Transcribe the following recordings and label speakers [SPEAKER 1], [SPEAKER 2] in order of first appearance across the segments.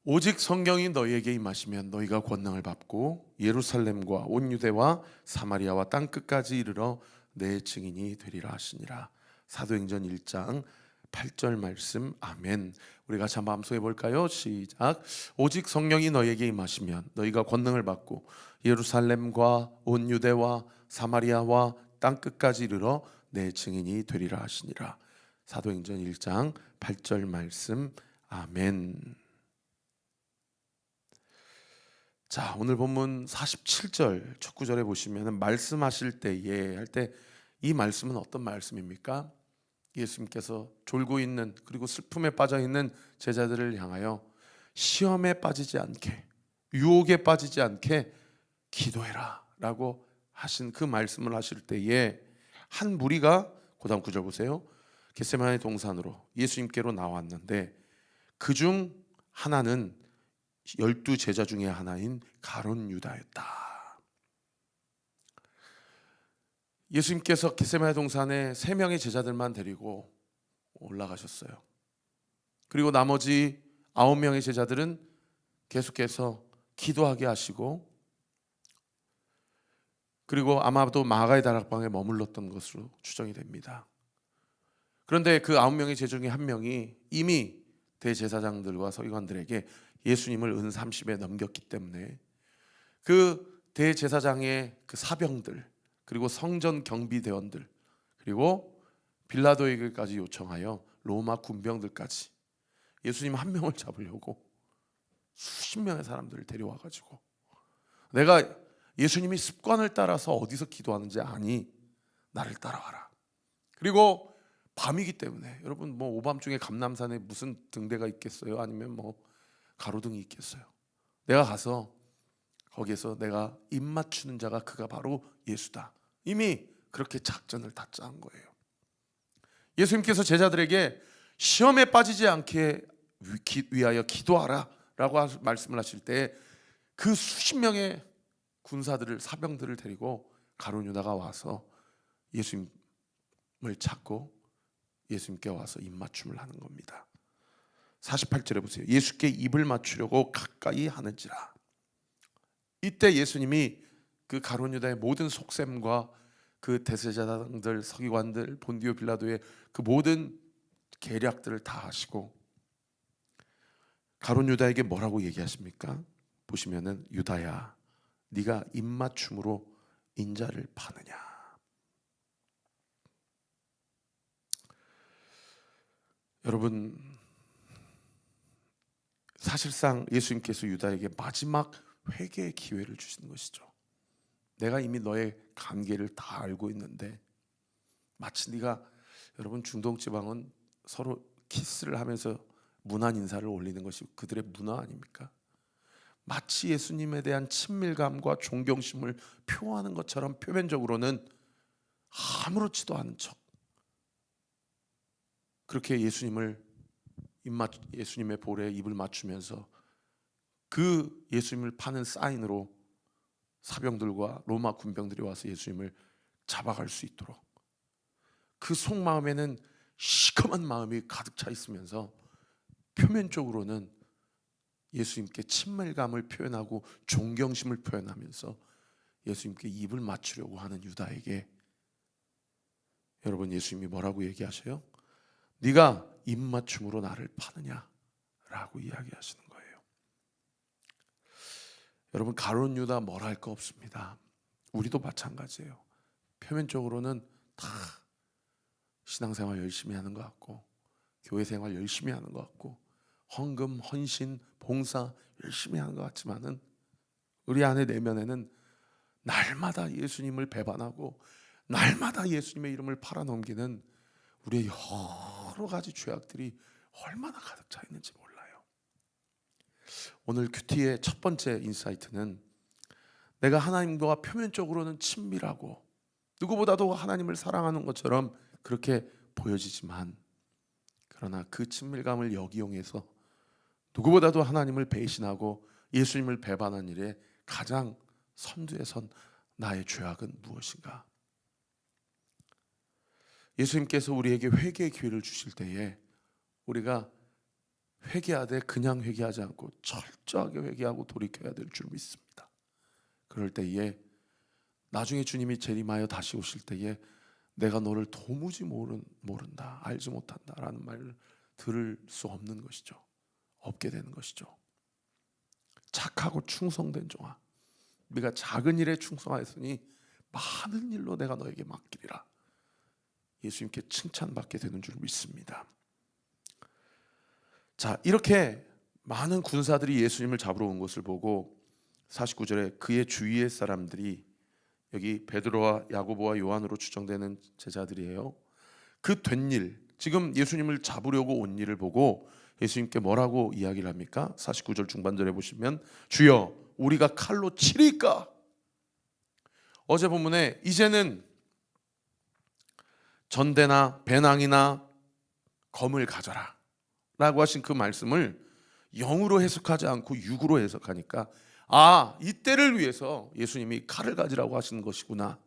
[SPEAKER 1] 오직 성경이 너희에게 임하시면 너희가 권능을 받고 예루살렘과 온 유대와 사마리아와 땅 끝까지 이르러 내 증인이 되리라 하시니라. 사도행전 1장 8절 말씀. 아멘. 우리 같이 한번 암송해 볼까요? 시작. 오직 성령이 너희에게 임하시면 너희가 권능을 받고 예루살렘과 온 유대와 사마리아와 땅 끝까지 이르러 내 증인이 되리라 하시니라. 사도행전 1장 8절 말씀. 아멘. 자, 오늘 본문 47절 첫 구절에 보시면 말씀하실 때에 할 때 이 말씀은 어떤 말씀입니까? 예수님께서 졸고 있는 그리고 슬픔에 빠져 있는 제자들을 향하여 시험에 빠지지 않게, 유혹에 빠지지 않게 기도해라 라고 하신 그 말씀을 하실 때에 한 무리가, 그다음 구절 보세요, 겟세마네 동산으로 예수님께로 나왔는데 그중 하나는 12 제자 중에 하나인 가룟 유다였다. 예수님께서 겟세마네 동산에 3명의 제자들만 데리고 올라가셨어요. 그리고 나머지 9명의 제자들은 계속해서 기도하게 하시고, 그리고 아마도 마가의 다락방에 머물렀던 것으로 추정이 됩니다. 그런데 그 9명의 제자 중에 한 명이 이미 대제사장들과 서기관들에게 예수님을 은 30에 넘겼기 때문에 그 대제사장의 그 사병들, 그리고 성전 경비대원들, 그리고 빌라도에게까지 요청하여 로마 군병들까지 예수님 한 명을 잡으려고 수십 명의 사람들을 데려와 가지고, 내가 예수님이 습관을 따라서 어디서 기도하는지 아니, 나를 따라와라. 그리고 밤이기 때문에, 여러분 뭐 오밤중에 감람산에 무슨 등대가 있겠어요? 아니면 뭐 가로등이 있겠어요? 내가 가서 거기에서 내가 입 맞추는 자가 그가 바로 예수다. 이미 그렇게 작전을 다 짠 거예요. 예수님께서 제자들에게 시험에 빠지지 않게 위하여 기도하라 라고 말씀을 하실 때 그 수십 명의 군사들을, 사병들을 데리고 가룟 유다가 와서 예수님을 찾고 예수님께 와서 입맞춤을 하는 겁니다. 48절에 보세요. 예수께 입을 맞추려고 가까이 하는지라. 이때 예수님이 그 가룟 유다의 모든 속셈과 그 대제사장들, 서기관들, 본디오 빌라도의 그 모든 계략들을 다 하시고 가룟 유다에게 뭐라고 얘기하십니까? 보시면은, 유다야, 네가 입맞춤으로 인자를 파느냐. 여러분, 사실상 예수님께서 유다에게 마지막 회개의 기회를 주시는 것이죠. 내가 이미 너의 관계를 다 알고 있는데, 마치 네가, 여러분 중동 지방은 서로 키스를 하면서 문안 인사를 올리는 것이 그들의 문화 아닙니까? 마치 예수님에 대한 친밀감과 존경심을 표하는 것처럼 표면적으로는 아무렇지도 않은 척, 그렇게 예수님의 볼에 입을 맞추면서 그 예수님을 파는 사인으로 사병들과 로마 군병들이 와서 예수님을 잡아갈 수 있도록, 그 속마음에는 시커먼 마음이 가득 차 있으면서 표면적으로는 예수님께 친밀감을 표현하고 존경심을 표현하면서 예수님께 입을 맞추려고 하는 유다에게, 여러분 예수님이 뭐라고 얘기하셔요? 네가 입맞춤으로 나를 파느냐 라고 이야기하시는 거예요. 여러분, 가룟 유다 뭐라 할 거 없습니다. 우리도 마찬가지예요. 표면적으로는 다 신앙생활 열심히 하는 것 같고, 교회 생활 열심히 하는 것 같고, 헌금, 헌신, 봉사 열심히 하는 것 같지만은 우리 안에 내면에는 날마다 예수님을 배반하고 날마다 예수님의 이름을 팔아넘기는 우리의 여러 가지 죄악들이 얼마나 가득 차 있는지 몰라요. 오늘 큐티의 첫 번째 인사이트는, 내가 하나님과 표면적으로는 친밀하고 누구보다도 하나님을 사랑하는 것처럼 그렇게 보여지지만, 그러나 그 친밀감을 역이용해서 누구보다도 하나님을 배신하고 예수님을 배반한 일에 가장 선두에 선 나의 죄악은 무엇인가? 예수님께서 우리에게 회개의 기회를 주실 때에 우리가 회개하되 그냥 회개하지 않고 철저하게 회개하고 돌이켜야 될 줄 믿습니다. 그럴 때에 나중에 주님이 재림하여 다시 오실 때에 내가 너를 도무지 모른다, 알지 못한다라는 말을 들을 수 없는 것이죠. 없게 되는 것이죠. 착하고 충성된 종아, 네가 작은 일에 충성하였으니 많은 일로 내가 너에게 맡기리라. 예수님께 칭찬받게 되는 줄 믿습니다. 자, 이렇게 많은 군사들이 예수님을 잡으러 온 것을 보고 49절에 그의 주위의 사람들이, 여기 베드로와 야고보와 요한으로 추정되는 제자들이에요. 그 된 일, 지금 예수님을 잡으려고 온 일을 보고 예수님께 뭐라고 이야기를 합니까? 49절 중반절에 보시면 주여 우리가 칼로 치리까? 어제 본문에 이제는 전대나 배낭이나 검을 가져라 라고 하신 그 말씀을 영으로 해석하지 않고 육으로 해석하니까, 아, 이때를 위해서 예수님이 칼을 가지라고 하시는 것이구나.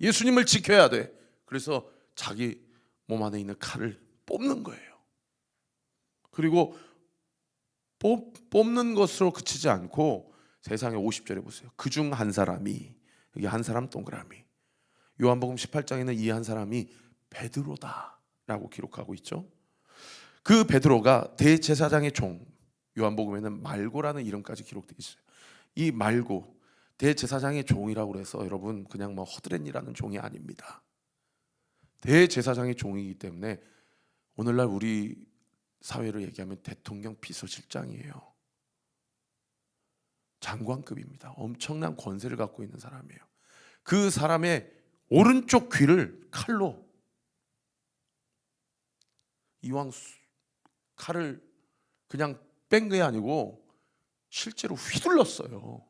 [SPEAKER 1] 예수님을 지켜야 돼. 그래서 자기 몸 안에 있는 칼을 뽑는 거예요. 그리고 뽑는 것으로 그치지 않고 세상에 50절에 보세요. 그중 한 사람이, 여기 한 사람 동그라미, 요한복음 18장에는 이 한 사람이 베드로다 라고 기록하고 있죠. 그 베드로가 대제사장의 종, 요한복음에는 말고라는 이름까지 기록되어 있어요. 이 말고 대제사장의 종이라고 해서 여러분 그냥 뭐 허드렛이라는 종이 아닙니다. 대제사장의 종이기 때문에 오늘날 우리 사회를 얘기하면 대통령 비서실장이에요. 장관급입니다. 엄청난 권세를 갖고 있는 사람이에요. 그 사람의 오른쪽 귀를 칼로, 이왕 칼을 그냥 뺀 게 아니고 실제로 휘둘렀어요.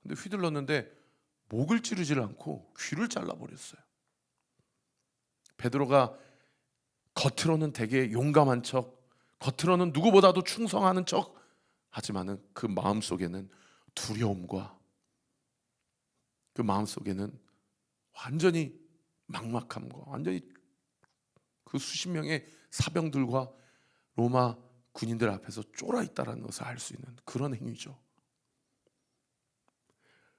[SPEAKER 1] 근데 휘둘렀는데 목을 찌르질 않고 귀를 잘라버렸어요. 베드로가 겉으로는 되게 용감한 척, 겉으로는 누구보다도 충성하는 척 하지만은 그 마음속에는 두려움과 그 마음속에는 완전히 막막함과 완전히 그 수십 명의 사병들과 로마 군인들 앞에서 쫄아 있다는 것을 알 수 있는 그런 행위죠.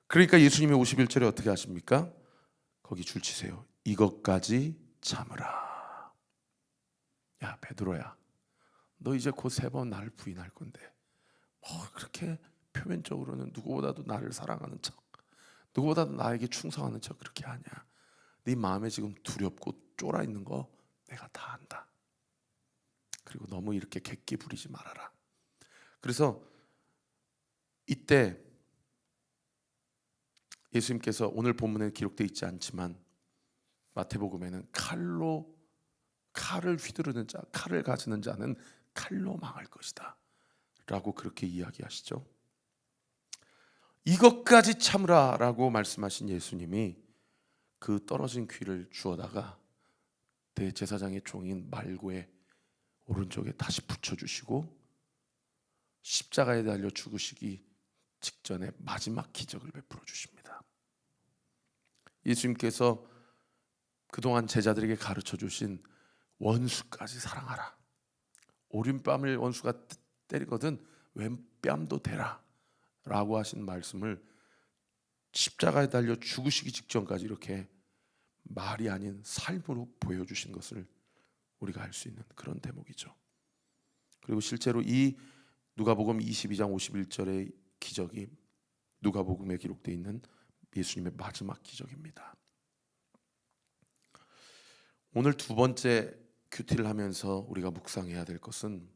[SPEAKER 1] 그러니까 예수님이 51절에 어떻게 하십니까? 거기 줄 치세요. 이것까지 참으라. 야 베드로야, 너 이제 곧 3번 나를 부인할 건데 뭐 그렇게 표면적으로는 누구보다도 나를 사랑하는 척, 누구보다도 나에게 충성하는 척 그렇게 하냐? 네 마음에 지금 두렵고 쫄아 있는 거 내가 다 안다. 그리고 너무 이렇게 객기 부리지 말아라. 그래서 이때 예수님께서 오늘 본문에 기록되어 있지 않지만 마태복음에는 칼을 휘두르는 자, 칼을 가지는 자는 칼로 망할 것이다 라고 그렇게 이야기하시죠. 이것까지 참으라 라고 말씀하신 예수님이 그 떨어진 귀를 주워다가 대제사장의 종인 말고의 오른쪽에 다시 붙여주시고 십자가에 달려 죽으시기 직전에 마지막 기적을 베풀어 주십니다. 예수님께서 그동안 제자들에게 가르쳐 주신 원수까지 사랑하라, 오른뺨을 원수가 때리거든 왼뺨도 대라 라고 하신 말씀을 십자가에 달려 죽으시기 직전까지 이렇게 말이 아닌 삶으로 보여주신 것을 우리가 알 수 있는 그런 대목이죠. 그리고 실제로 이 누가복음 22장 51절의 기적이 누가복음에 기록되어 있는 예수님의 마지막 기적입니다. 오늘 두 번째 큐티를 하면서 우리가 묵상해야 될 것은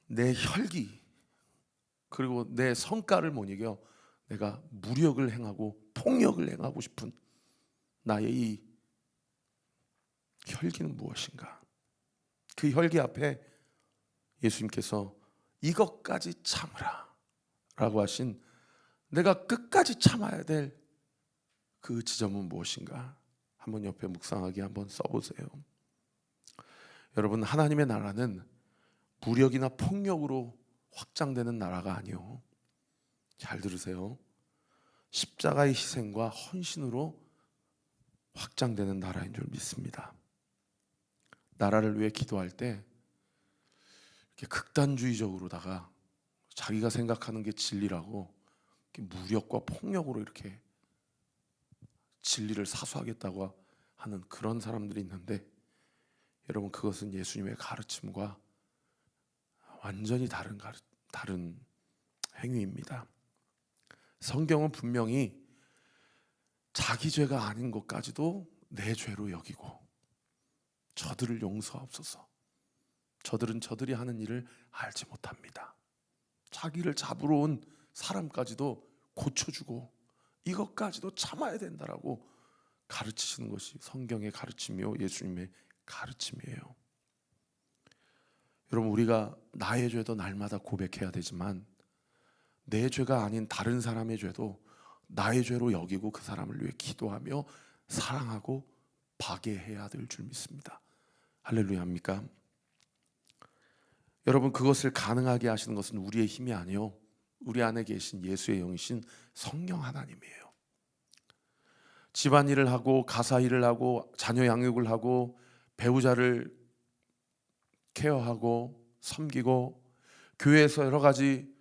[SPEAKER 1] 내 혈기 그리고 내 성깔을 못 이겨 내가 무력을 행하고 폭력을 행하고 싶은 나의 이 혈기는 무엇인가? 그 혈기 앞에 예수님께서 이것까지 참으라 라고 하신 내가 끝까지 참아야 될 그 지점은 무엇인가? 한번 옆에 묵상하기 한번 써보세요. 여러분, 하나님의 나라는 무력이나 폭력으로 확장되는 나라가 아니요, 잘 들으세요, 십자가의 희생과 헌신으로 확장되는 나라인 줄 믿습니다. 나라를 위해 기도할 때 이렇게 극단주의적으로다가 자기가 생각하는 게 진리라고 이렇게 무력과 폭력으로 이렇게 진리를 사수하겠다고 하는 그런 사람들이 있는데, 여러분 그것은 예수님의 가르침과 완전히 다른 행위입니다. 성경은 분명히 자기 죄가 아닌 것까지도 내 죄로 여기고 저들을 용서하옵소서, 저들은 저들이 하는 일을 알지 못합니다. 자기를 잡으러 온 사람까지도 고쳐주고 이것까지도 참아야 된다라고 가르치시는 것이 성경의 가르침이요, 예수님의 가르침이에요. 여러분, 우리가 나의 죄도 날마다 고백해야 되지만 내 죄가 아닌 다른 사람의 죄도 나의 죄로 여기고 그 사람을 위해 기도하며 사랑하고 박애해야 될 줄 믿습니다. 할렐루야입니까? 여러분, 그것을 가능하게 하시는 것은 우리의 힘이 아니요, 우리 안에 계신 예수의 영이신 성령 하나님이에요. 집안일을 하고 가사 일을 하고 자녀 양육을 하고 배우자를 케어하고 섬기고 교회에서 여러 가지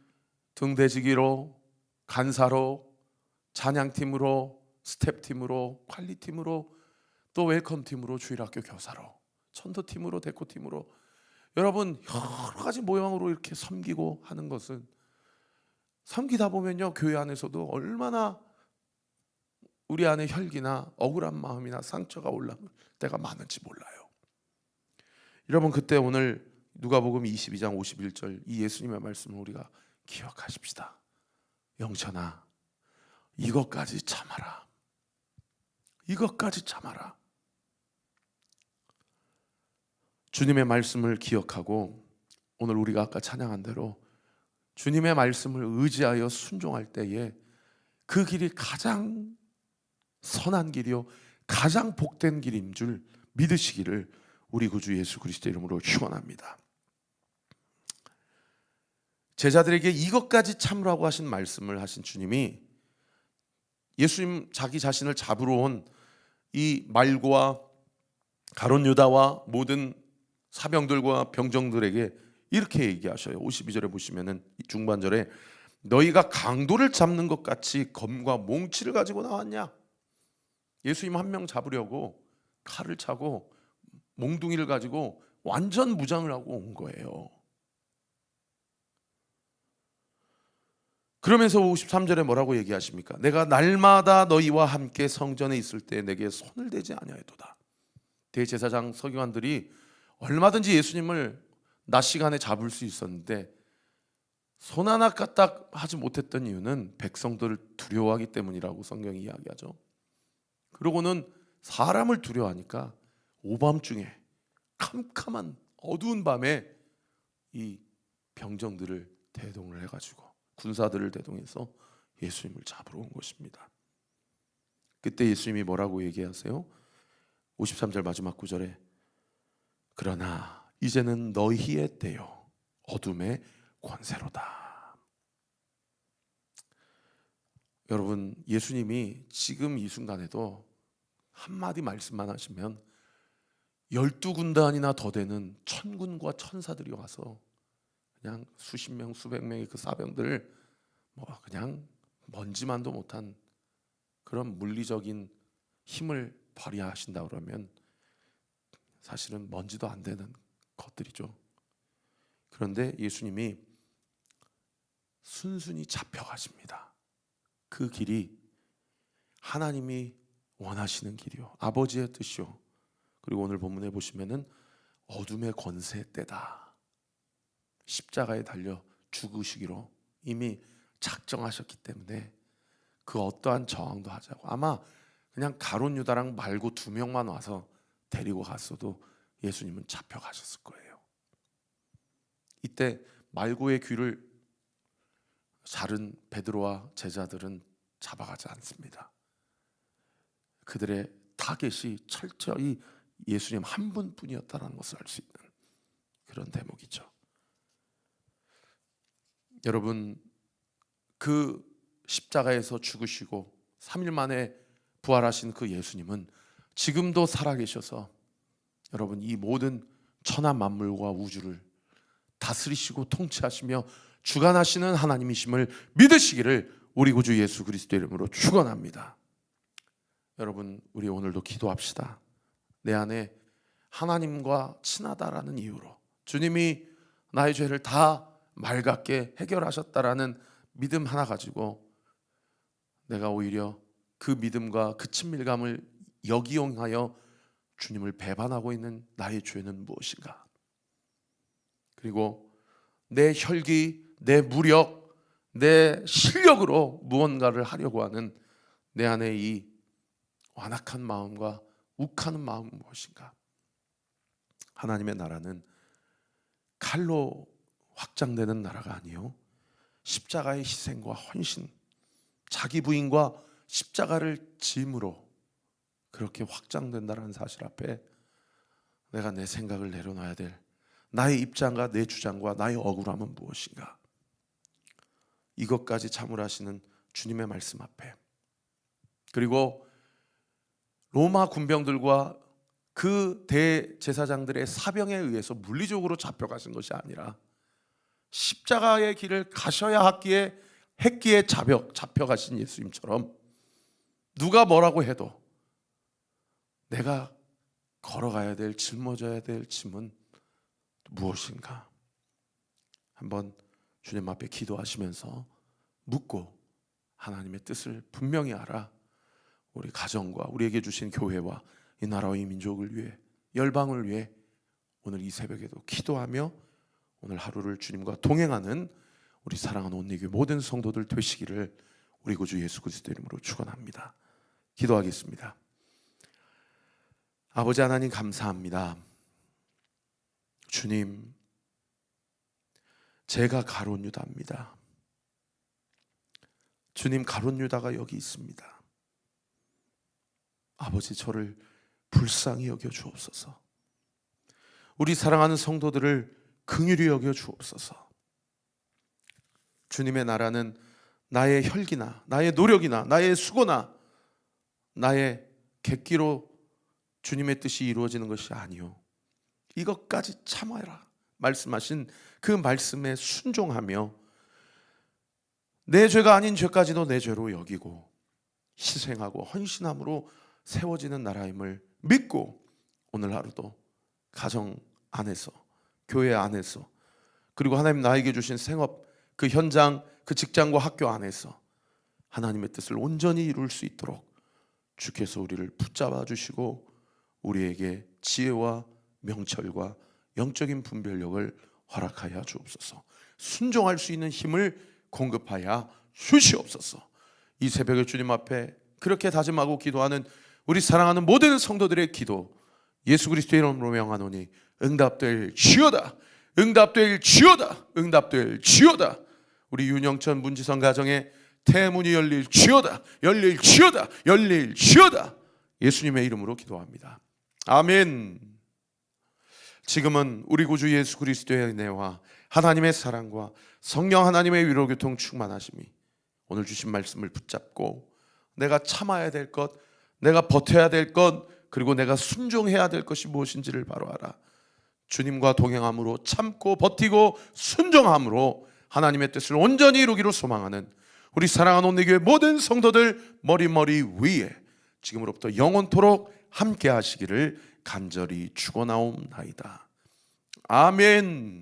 [SPEAKER 1] 등대지기로, 간사로, 찬양팀으로, 스텝팀으로, 관리팀으로, 또 웰컴팀으로, 주일학교 교사로, 천도팀으로, 데코팀으로, 여러분 여러 가지 모양으로 이렇게 섬기고 하는 것은, 섬기다 보면요 교회 안에서도 얼마나 우리 안에 혈기나 억울한 마음이나 상처가 올라올 때가 많은지 몰라요. 여러분, 그때 오늘 누가복음 22장 51절 이 예수님의 말씀을 우리가 기억하십시다. 영천아, 이것까지 참아라. 이것까지 참아라. 주님의 말씀을 기억하고 오늘 우리가 아까 찬양한 대로 주님의 말씀을 의지하여 순종할 때에 그 길이 가장 선한 길이요 가장 복된 길인 줄 믿으시기를 우리 구주 예수 그리스도 이름으로 축원합니다. 제자들에게 이것까지 참으라고 하신 말씀을 하신 주님이, 예수님 자기 자신을 잡으러 온 이 말고와 가룟 유다와 모든 사병들과 병정들에게 이렇게 얘기하셔요. 52절에 보시면은 중반절에 너희가 강도를 잡는 것 같이 검과 몽치를 가지고 나왔냐? 예수님 한 명 잡으려고 칼을 차고 몽둥이를 가지고 완전 무장을 하고 온 거예요. 그러면서 53절에 뭐라고 얘기하십니까? 내가 날마다 너희와 함께 성전에 있을 때 내게 손을 대지 아니하였도다. 대제사장 서기관들이 얼마든지 예수님을 낮 시간에 잡을 수 있었는데 손 하나 까딱 하지 못했던 이유는 백성들을 두려워하기 때문이라고 성경이 이야기하죠. 그러고는 사람을 두려워하니까 오밤중에 캄캄한 어두운 밤에 이 병정들을 대동을 해가지고 군사들을 대동해서 예수님을 잡으러 온 것입니다. 그때 예수님이 뭐라고 얘기하세요? 53절 마지막 구절에 그러나 이제는 너희의 때요 어둠의 권세로다. 여러분, 예수님이 지금 이 순간에도 한마디 말씀만 하시면 12군단이나 더 되는 천군과 천사들이 와서 그냥 수십 명 수백 명의 그 사병들을 그냥 먼지만도 못한 그런 물리적인 힘을 발휘하신다 그러면 사실은 먼지도 안 되는 것들이죠. 그런데 예수님이 순순히 잡혀가십니다. 그 길이 하나님이 원하시는 길이요 아버지의 뜻이요, 그리고 오늘 본문에 보시면은 어둠의 권세 때다. 십자가에 달려 죽으시기로 이미 작정하셨기 때문에 그 어떠한 저항도 하지 않고, 아마 그냥 가룟 유다랑 말고 2명만 와서 데리고 갔어도 예수님은 잡혀가셨을 거예요. 이때 말고의 귀를 자른 베드로와 제자들은 잡아가지 않습니다. 그들의 타겟이 철저히 예수님 한 분뿐이었다는 것을 알 수 있는 그런 대목이죠. 여러분, 그 십자가에서 죽으시고 3일 만에 부활하신 그 예수님은 지금도 살아계셔서 여러분, 이 모든 천하 만물과 우주를 다스리시고 통치하시며 주관하시는 하나님이심을 믿으시기를 우리 구주 예수 그리스도의 이름으로 축원합니다. 여러분, 우리 오늘도 기도합시다. 내 안에 하나님과 친하다라는 이유로 주님이 나의 죄를 다 맑게 해결하셨다라는 믿음 하나 가지고 내가 오히려 그 믿음과 그 친밀감을 역이용하여 주님을 배반하고 있는 나의 죄는 무엇인가? 그리고 내 혈기, 내 무력, 내 실력으로 무언가를 하려고 하는 내 안에 이 완악한 마음과 욱하는 마음은 무엇인가? 하나님의 나라는 칼로 확장되는 나라가 아니요, 십자가의 희생과 헌신, 자기 부인과 십자가를 짐으로 그렇게 확장된다는 사실 앞에 내가 내 생각을 내려놔야 될 나의 입장과 내 주장과 나의 억울함은 무엇인가? 이것까지 참으라시는 주님의 말씀 앞에, 그리고 로마 군병들과 그 대제사장들의 사병에 의해서 물리적으로 잡혀가신 것이 아니라 십자가의 길을 가셔야 했기에 잡혀가신 예수님처럼 누가 뭐라고 해도 내가 걸어가야 될, 짊어져야 될 짐은 무엇인가? 한번 주님 앞에 기도하시면서 묻고 하나님의 뜻을 분명히 알아 우리 가정과 우리에게 주신 교회와 이 나라와 이 민족을 위해, 열방을 위해 오늘 이 새벽에도 기도하며 오늘 하루를 주님과 동행하는 우리 사랑하는 온리교회 모든 성도들 되시기를 우리 구주 예수 그리스도 이름으로 축원합니다. 기도하겠습니다. 아버지 하나님, 감사합니다. 주님, 제가 가룟 유다입니다. 주님, 가룟 유다가 여기 있습니다. 아버지, 저를 불쌍히 여겨 주옵소서. 우리 사랑하는 성도들을 긍휼히 여겨 주옵소서. 주님의 나라는 나의 혈기나 나의 노력이나 나의 수고나 나의 객기로 주님의 뜻이 이루어지는 것이 아니요, 이것까지 참아라 말씀하신 그 말씀에 순종하며 내 죄가 아닌 죄까지도 내 죄로 여기고 희생하고 헌신함으로 세워지는 나라임을 믿고 오늘 하루도 가정 안에서, 교회 안에서, 그리고 하나님 나에게 주신 생업, 그 현장, 그 직장과 학교 안에서 하나님의 뜻을 온전히 이룰 수 있도록 주께서 우리를 붙잡아 주시고 우리에게 지혜와 명철과 영적인 분별력을 허락하여 주옵소서. 순종할 수 있는 힘을 공급하여 주시옵소서. 이 새벽에 주님 앞에 그렇게 다짐하고 기도하는 우리 사랑하는 모든 성도들의 기도 예수 그리스도의 이름으로 명하노니 응답될지어다, 응답될지어다, 응답될지어다. 우리 윤영천 문지성 가정에 태문이 열릴지어다, 열릴지어다, 열릴지어다. 예수님의 이름으로 기도합니다. 아멘. 지금은 우리 구주 예수 그리스도의 은혜와 하나님의 사랑과 성령 하나님의 위로교통 충만하심이 오늘 주신 말씀을 붙잡고 내가 참아야 될 것, 내가 버텨야 될 것, 그리고 내가 순종해야 될 것이 무엇인지를 바로 알아 주님과 동행함으로, 참고 버티고 순종함으로 하나님의 뜻을 온전히 이루기로 소망하는 우리 사랑하는 온리교회 모든 성도들 머리 위에 지금으로부터 영원토록 함께 하시기를 간절히 축원하옵나이다. 아멘.